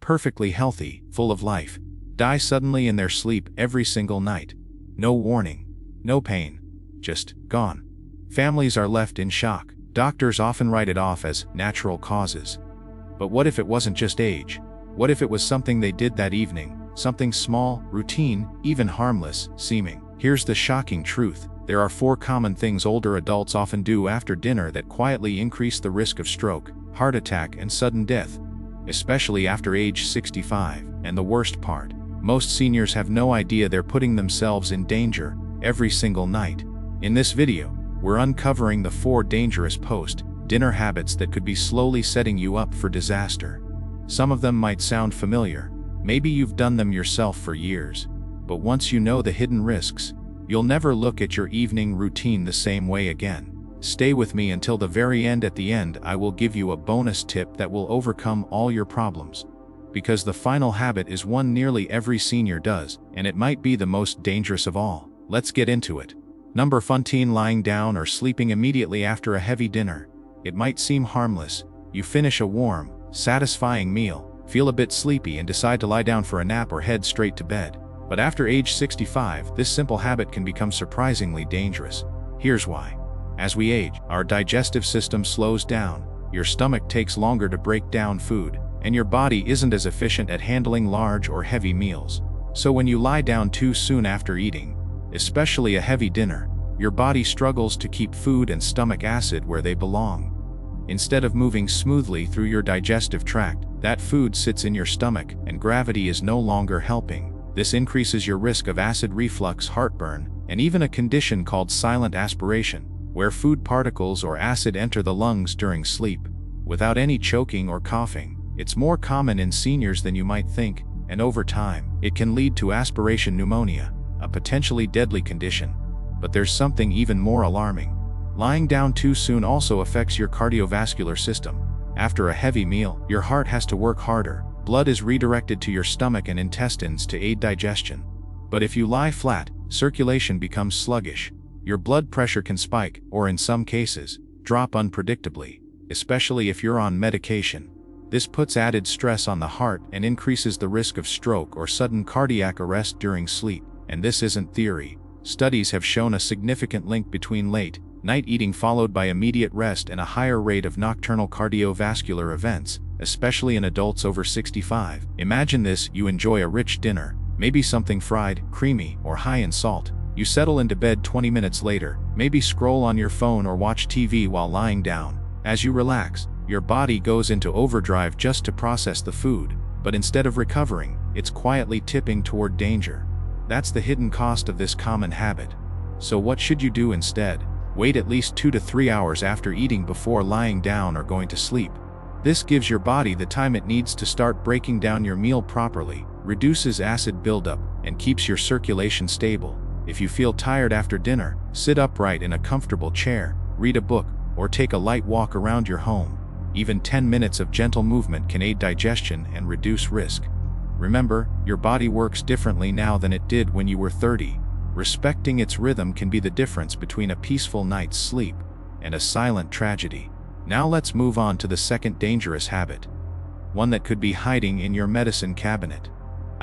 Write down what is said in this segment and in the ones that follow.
perfectly healthy, full of life, die suddenly in their sleep every single night. No warning, no pain, just gone. Families are left in shock. Doctors often write it off as natural causes. But what if it wasn't just age? What if it was something they did that evening? Something small, routine, even harmless seeming. Here's the shocking truth. There are 4 common things older adults often do after dinner that quietly increase the risk of stroke, heart attack, and sudden death, especially after age 65. And the worst part, most seniors have no idea they're putting themselves in danger every single night. In this video, we're uncovering the 4 dangerous post-dinner habits that could be slowly setting you up for disaster. Some of them might sound familiar. Maybe you've done them yourself for years. But once you know the hidden risks, you'll never look at your evening routine the same way again. Stay with me until the very end. At the end, I will give you a bonus tip that will overcome all your problems. Because the final habit is one nearly every senior does, and it might be the most dangerous of all. Let's get into it. Number 14. Lying down or sleeping immediately after a heavy dinner. It might seem harmless. You finish a warm, satisfying meal, feel a bit sleepy, and decide to lie down for a nap or head straight to bed. But after age 65, this simple habit can become surprisingly dangerous. Here's why. As we age, our digestive system slows down, your stomach takes longer to break down food, and your body isn't as efficient at handling large or heavy meals. So when you lie down too soon after eating, especially a heavy dinner, your body struggles to keep food and stomach acid where they belong. Instead of moving smoothly through your digestive tract, that food sits in your stomach, and gravity is no longer helping. This increases your risk of acid reflux, heartburn, and even a condition called silent aspiration, where food particles or acid enter the lungs during sleep, without any choking or coughing. It's more common in seniors than you might think, and over time, it can lead to aspiration pneumonia, a potentially deadly condition. But there's something even more alarming. Lying down too soon also affects your cardiovascular system. After a heavy meal, your heart has to work harder. Blood is redirected to your stomach and intestines to aid digestion. But if you lie flat, circulation becomes sluggish. Your blood pressure can spike, or in some cases, drop unpredictably, especially if you're on medication. This puts added stress on the heart and increases the risk of stroke or sudden cardiac arrest during sleep. And this isn't theory. Studies have shown a significant link between late-night eating followed by immediate rest and a higher rate of nocturnal cardiovascular events, especially in adults over 65. Imagine this: you enjoy a rich dinner, maybe something fried, creamy, or high in salt. You settle into bed 20 minutes later, maybe scroll on your phone or watch TV while lying down. As you relax, your body goes into overdrive just to process the food, but instead of recovering, it's quietly tipping toward danger. That's the hidden cost of this common habit. So what should you do instead? Wait at least 2 to 3 hours after eating before lying down or going to sleep. This gives your body the time it needs to start breaking down your meal properly, reduces acid buildup, and keeps your circulation stable. If you feel tired after dinner, sit upright in a comfortable chair, read a book, or take a light walk around your home. Even 10 minutes of gentle movement can aid digestion and reduce risk. Remember, your body works differently now than it did when you were 30. Respecting its rhythm can be the difference between a peaceful night's sleep and a silent tragedy. Now let's move on to the second dangerous habit, one that could be hiding in your medicine cabinet.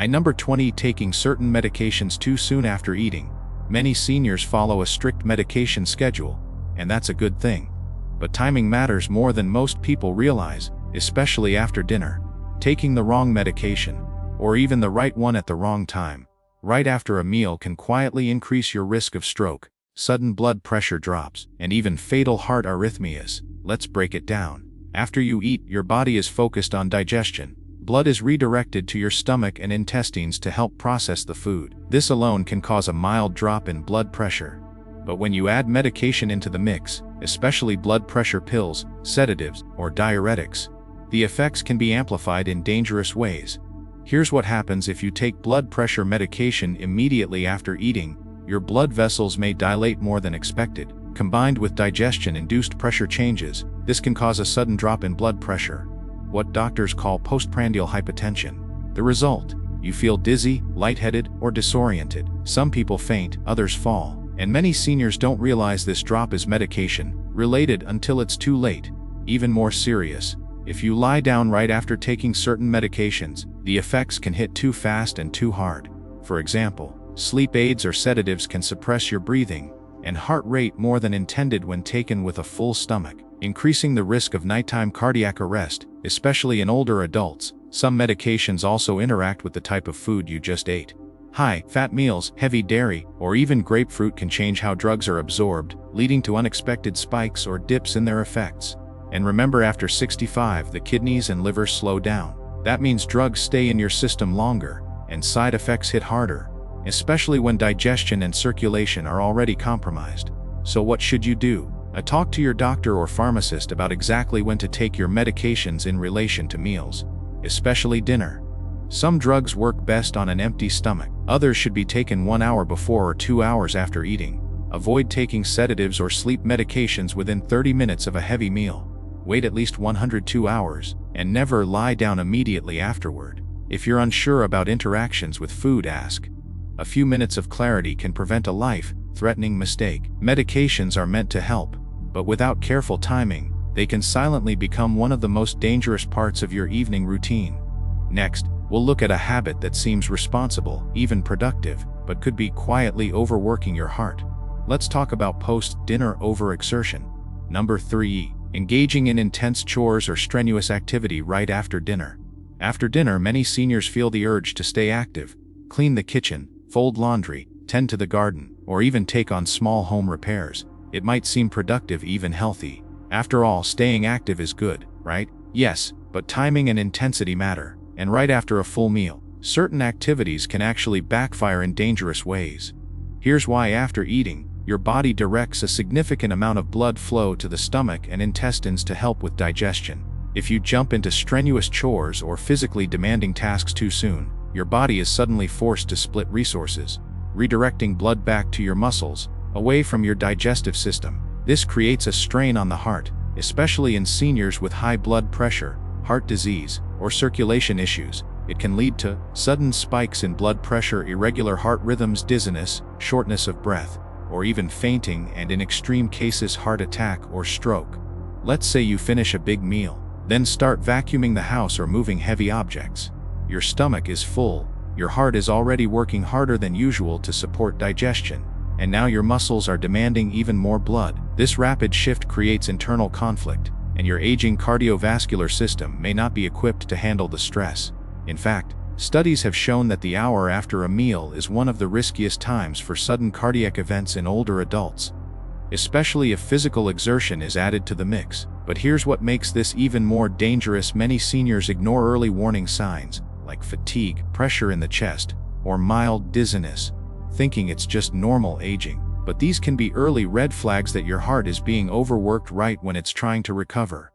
Number 20. Taking certain medications too soon after eating. Many seniors follow a strict medication schedule, and that's a good thing. But timing matters more than most people realize, especially after dinner. Taking the wrong medication, or even the right one at the wrong time, right after a meal, can quietly increase your risk of stroke, sudden blood pressure drops, and even fatal heart arrhythmias. Let's break it down. After you eat, your body is focused on digestion. Blood is redirected to your stomach and intestines to help process the food. This alone can cause a mild drop in blood pressure. But when you add medication into the mix, especially blood pressure pills, sedatives, or diuretics, the effects can be amplified in dangerous ways. Here's what happens if you take blood pressure medication immediately after eating. Your blood vessels may dilate more than expected. Combined with digestion-induced pressure changes, this can cause a sudden drop in blood pressure, what doctors call postprandial hypotension. The result: you feel dizzy, lightheaded, or disoriented. Some people faint, others fall, and many seniors don't realize this drop is medication-related until it's too late. Even more serious, If you lie down right after taking certain medications, the effects can hit too fast and too hard. For example, sleep aids or sedatives can suppress your breathing and heart rate more than intended when taken with a full stomach, increasing the risk of nighttime cardiac arrest, especially in older adults. Some medications also interact with the type of food you just ate. High-fat meals, heavy dairy, or even grapefruit can change how drugs are absorbed, leading to unexpected spikes or dips in their effects. And remember, after 65, the kidneys and liver slow down. That means drugs stay in your system longer, and side effects hit harder, especially when digestion and circulation are already compromised. So what should you do? Talk to your doctor or pharmacist about exactly when to take your medications in relation to meals, especially dinner. Some drugs work best on an empty stomach. Others should be taken 1 hour before or 2 hours after eating. Avoid taking sedatives or sleep medications within 30 minutes of a heavy meal. Wait at least 102 hours, and never lie down immediately afterward. If you're unsure about interactions with food, ask. A few minutes of clarity can prevent a life-threatening mistake. Medications are meant to help, but without careful timing, they can silently become one of the most dangerous parts of your evening routine. Next, we'll look at a habit that seems responsible, even productive, but could be quietly overworking your heart. Let's talk about post-dinner overexertion. Number 3. Engaging in intense chores or strenuous activity right after dinner. After dinner, many seniors feel the urge to stay active, clean the kitchen, fold laundry, tend to the garden, or even take on small home repairs. It might seem productive, even healthy. After all, staying active is good, right? Yes, but timing and intensity matter. And right after a full meal, certain activities can actually backfire in dangerous ways. Here's why. After eating, your body directs a significant amount of blood flow to the stomach and intestines to help with digestion. If you jump into strenuous chores or physically demanding tasks too soon, your body is suddenly forced to split resources, redirecting blood back to your muscles, away from your digestive system. This creates a strain on the heart, especially in seniors with high blood pressure, heart disease, or circulation issues. It can lead to sudden spikes in blood pressure, irregular heart rhythms, dizziness, shortness of breath, or even fainting, and in extreme cases, heart attack or stroke. Let's say you finish a big meal, then start vacuuming the house or moving heavy objects. Your stomach is full, your heart is already working harder than usual to support digestion, and now your muscles are demanding even more blood. This rapid shift creates internal conflict, and your aging cardiovascular system may not be equipped to handle the stress. In fact, studies have shown that the hour after a meal is one of the riskiest times for sudden cardiac events in older adults, especially if physical exertion is added to the mix. But here's what makes this even more dangerous. Many seniors ignore early warning signs, like fatigue, pressure in the chest, or mild dizziness, thinking it's just normal aging. But these can be early red flags that your heart is being overworked right when it's trying to recover.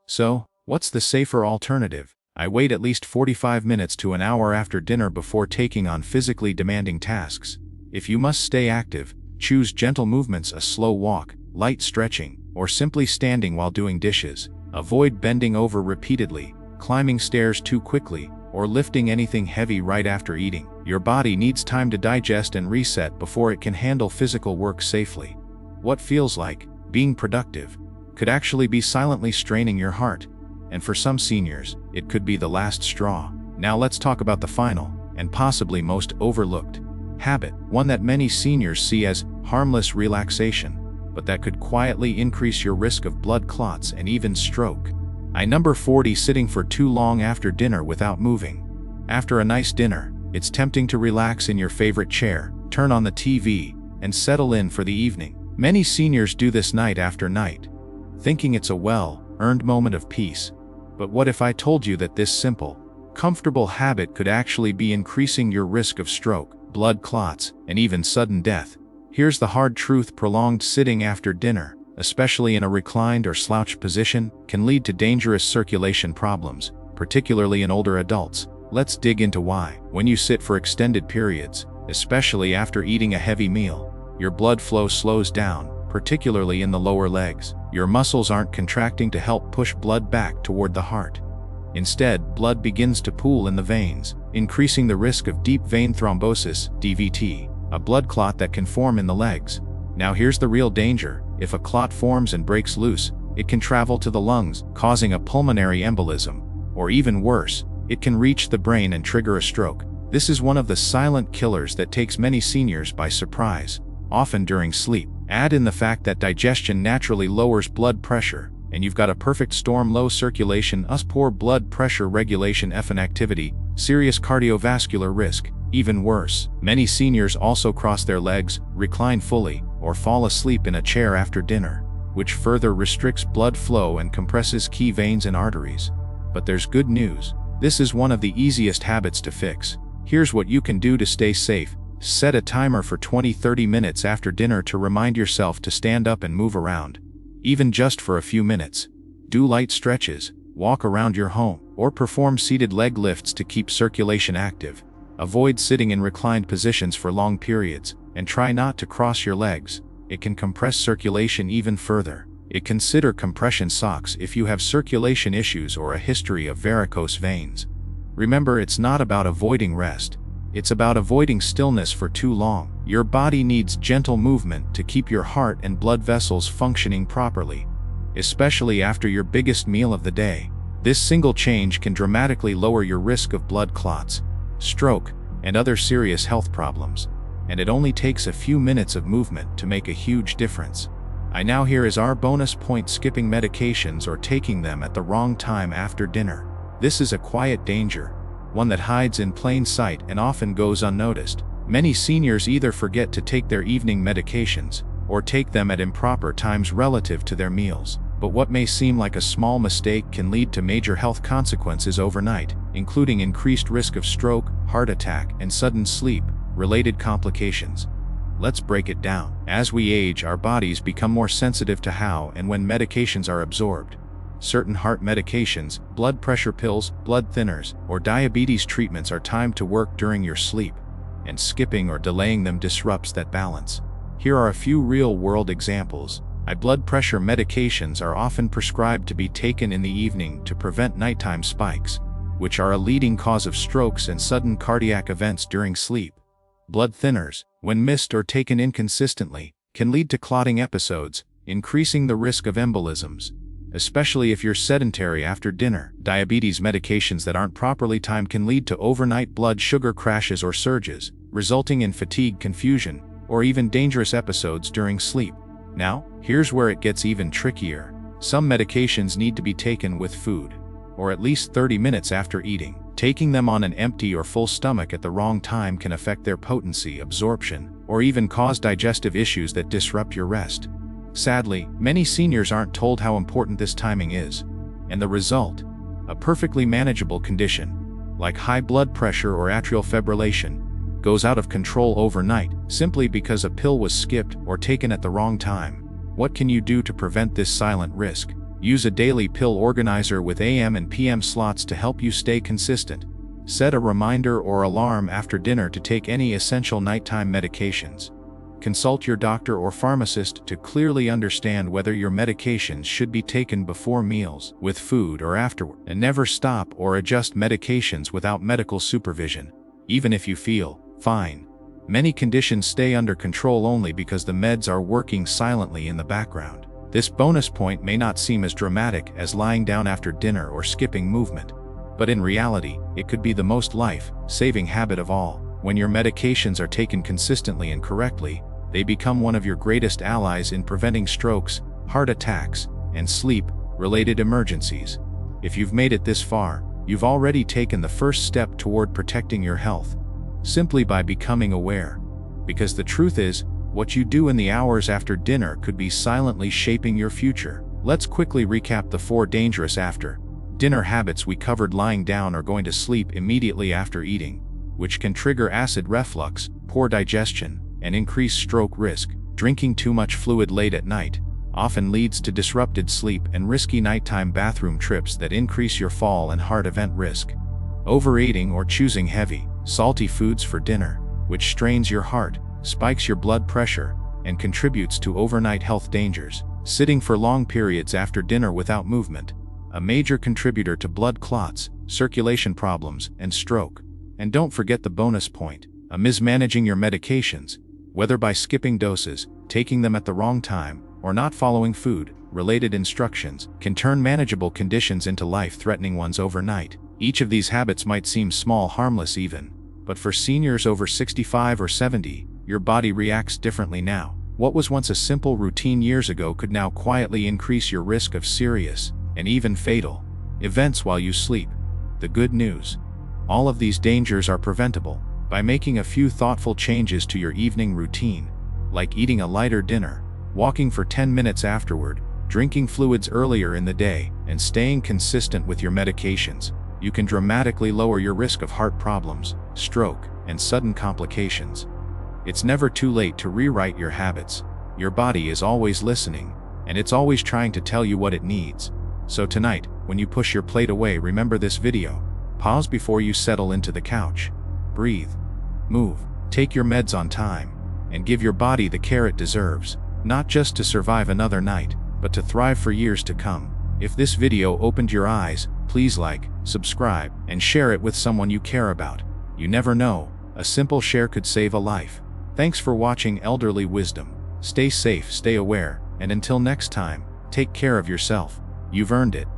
So, what's the safer alternative? I wait at least 45 minutes to an hour after dinner before taking on physically demanding tasks. If you must stay active, choose gentle movements, a slow walk, light stretching, or simply standing while doing dishes. Avoid bending over repeatedly, climbing stairs too quickly, or lifting anything heavy right after eating. Your body needs time to digest and reset before it can handle physical work safely. What feels like being productive could actually be silently straining your heart, and for some seniors, it could be the last straw. Now let's talk about the final, and possibly most overlooked, habit, one that many seniors see as harmless relaxation, but that could quietly increase your risk of blood clots and even stroke. Number 40. Sitting for too long after dinner without moving. After a nice dinner, it's tempting to relax in your favorite chair, turn on the TV, and settle in for the evening. Many seniors do this night after night, thinking it's a well-earned moment of peace. But what if I told you that this simple, comfortable habit could actually be increasing your risk of stroke, blood clots, and even sudden death? Here's the hard truth: prolonged sitting after dinner, especially in a reclined or slouched position, can lead to dangerous circulation problems, particularly in older adults. Let's dig into why. When you sit for extended periods, especially after eating a heavy meal, your blood flow slows down, particularly in the lower legs. Your muscles aren't contracting to help push blood back toward the heart. Instead, blood begins to pool in the veins, increasing the risk of deep vein thrombosis, DVT, a blood clot that can form in the legs. Now here's the real danger. If a clot forms and breaks loose, it can travel to the lungs, causing a pulmonary embolism. Or even worse, it can reach the brain and trigger a stroke. This is one of the silent killers that takes many seniors by surprise, often during sleep. Add in the fact that digestion naturally lowers blood pressure, and you've got a perfect storm: low circulation, poor blood pressure regulation, inactivity, serious cardiovascular risk. Even worse, many seniors also cross their legs, recline fully, or fall asleep in a chair after dinner, which further restricts blood flow and compresses key veins and arteries. But there's good news. This is one of the easiest habits to fix. Here's what you can do to stay safe. Set a timer for 20-30 minutes after dinner to remind yourself to stand up and move around, even just for a few minutes. Do light stretches, walk around your home, or perform seated leg lifts to keep circulation active. Avoid sitting in reclined positions for long periods, and try not to cross your legs. It can compress circulation even further. Consider compression socks if you have circulation issues or a history of varicose veins. Remember, it's not about avoiding rest. It's about avoiding stillness for too long. Your body needs gentle movement to keep your heart and blood vessels functioning properly, especially after your biggest meal of the day. This single change can dramatically lower your risk of blood clots, stroke, and other serious health problems. And it only takes a few minutes of movement to make a huge difference. Now here is our bonus point: skipping medications or taking them at the wrong time after dinner. This is a quiet danger, one that hides in plain sight and often goes unnoticed. Many seniors either forget to take their evening medications, or take them at improper times relative to their meals. But what may seem like a small mistake can lead to major health consequences overnight, including increased risk of stroke, heart attack, and sudden sleep-related complications. Let's break it down. As we age, our bodies become more sensitive to how and when medications are absorbed. Certain heart medications, blood pressure pills, blood thinners, or diabetes treatments are timed to work during your sleep, and skipping or delaying them disrupts that balance. Here are a few real-world examples. High blood pressure medications are often prescribed to be taken in the evening to prevent nighttime spikes, which are a leading cause of strokes and sudden cardiac events during sleep. Blood thinners, when missed or taken inconsistently, can lead to clotting episodes, increasing the risk of embolisms, especially if you're sedentary after dinner. Diabetes medications that aren't properly timed can lead to overnight blood sugar crashes or surges, resulting in fatigue, confusion, or even dangerous episodes during sleep. Now, here's where it gets even trickier. Some medications need to be taken with food, or at least 30 minutes after eating. Taking them on an empty or full stomach at the wrong time can affect their potency, absorption, or even cause digestive issues that disrupt your rest. Sadly, many seniors aren't told how important this timing is, and the result? A perfectly manageable condition, like high blood pressure or atrial fibrillation, goes out of control overnight simply because a pill was skipped or taken at the wrong time. What can you do to prevent this silent risk? Use a daily pill organizer with AM and PM slots to help you stay consistent. Set a reminder or alarm after dinner to take any essential nighttime medications. Consult your doctor or pharmacist to clearly understand whether your medications should be taken before meals, with food, or afterward. And never stop or adjust medications without medical supervision, even if you feel fine. Many conditions stay under control only because the meds are working silently in the background. This bonus point may not seem as dramatic as lying down after dinner or skipping movement, but in reality, it could be the most life-saving habit of all. When your medications are taken consistently and correctly, they become one of your greatest allies in preventing strokes, heart attacks, and sleep-related emergencies. If you've made it this far, you've already taken the first step toward protecting your health, simply by becoming aware. Because the truth is, what you do in the hours after dinner could be silently shaping your future. Let's quickly recap the 4 dangerous after-dinner habits we covered: lying down or going to sleep immediately after eating, which can trigger acid reflux, poor digestion, and increase stroke risk. Drinking too much fluid late at night often leads to disrupted sleep and risky nighttime bathroom trips that increase your fall and heart event risk. Overeating or choosing heavy, salty foods for dinner, which strains your heart, spikes your blood pressure, and contributes to overnight health dangers. Sitting for long periods after dinner without movement, a major contributor to blood clots, circulation problems, and stroke. And don't forget the bonus point: mismanaging your medications, whether by skipping doses, taking them at the wrong time, or not following food related instructions, can turn manageable conditions into life-threatening ones overnight. Each of these habits might seem small, harmless even, but for seniors over 65 or 70, your body reacts differently now. What was once a simple routine years ago could now quietly increase your risk of serious, and even fatal, events while you sleep. The good news: all of these dangers are preventable by making a few thoughtful changes to your evening routine, like eating a lighter dinner, walking for 10 minutes afterward, drinking fluids earlier in the day, and staying consistent with your medications. You can dramatically lower your risk of heart problems, stroke, and sudden complications. It's never too late to rewrite your habits. Your body is always listening, and it's always trying to tell you what it needs. So tonight, when you push your plate away, remember this video. Pause before you settle into the couch. Breathe. Move. Take your meds on time. And give your body the care it deserves, not just to survive another night, but to thrive for years to come. If this video opened your eyes, please like, subscribe, and share it with someone you care about. You never know, a simple share could save a life. Thanks for watching Elderly Wisdom. Stay safe, stay aware, and until next time, take care of yourself. You've earned it.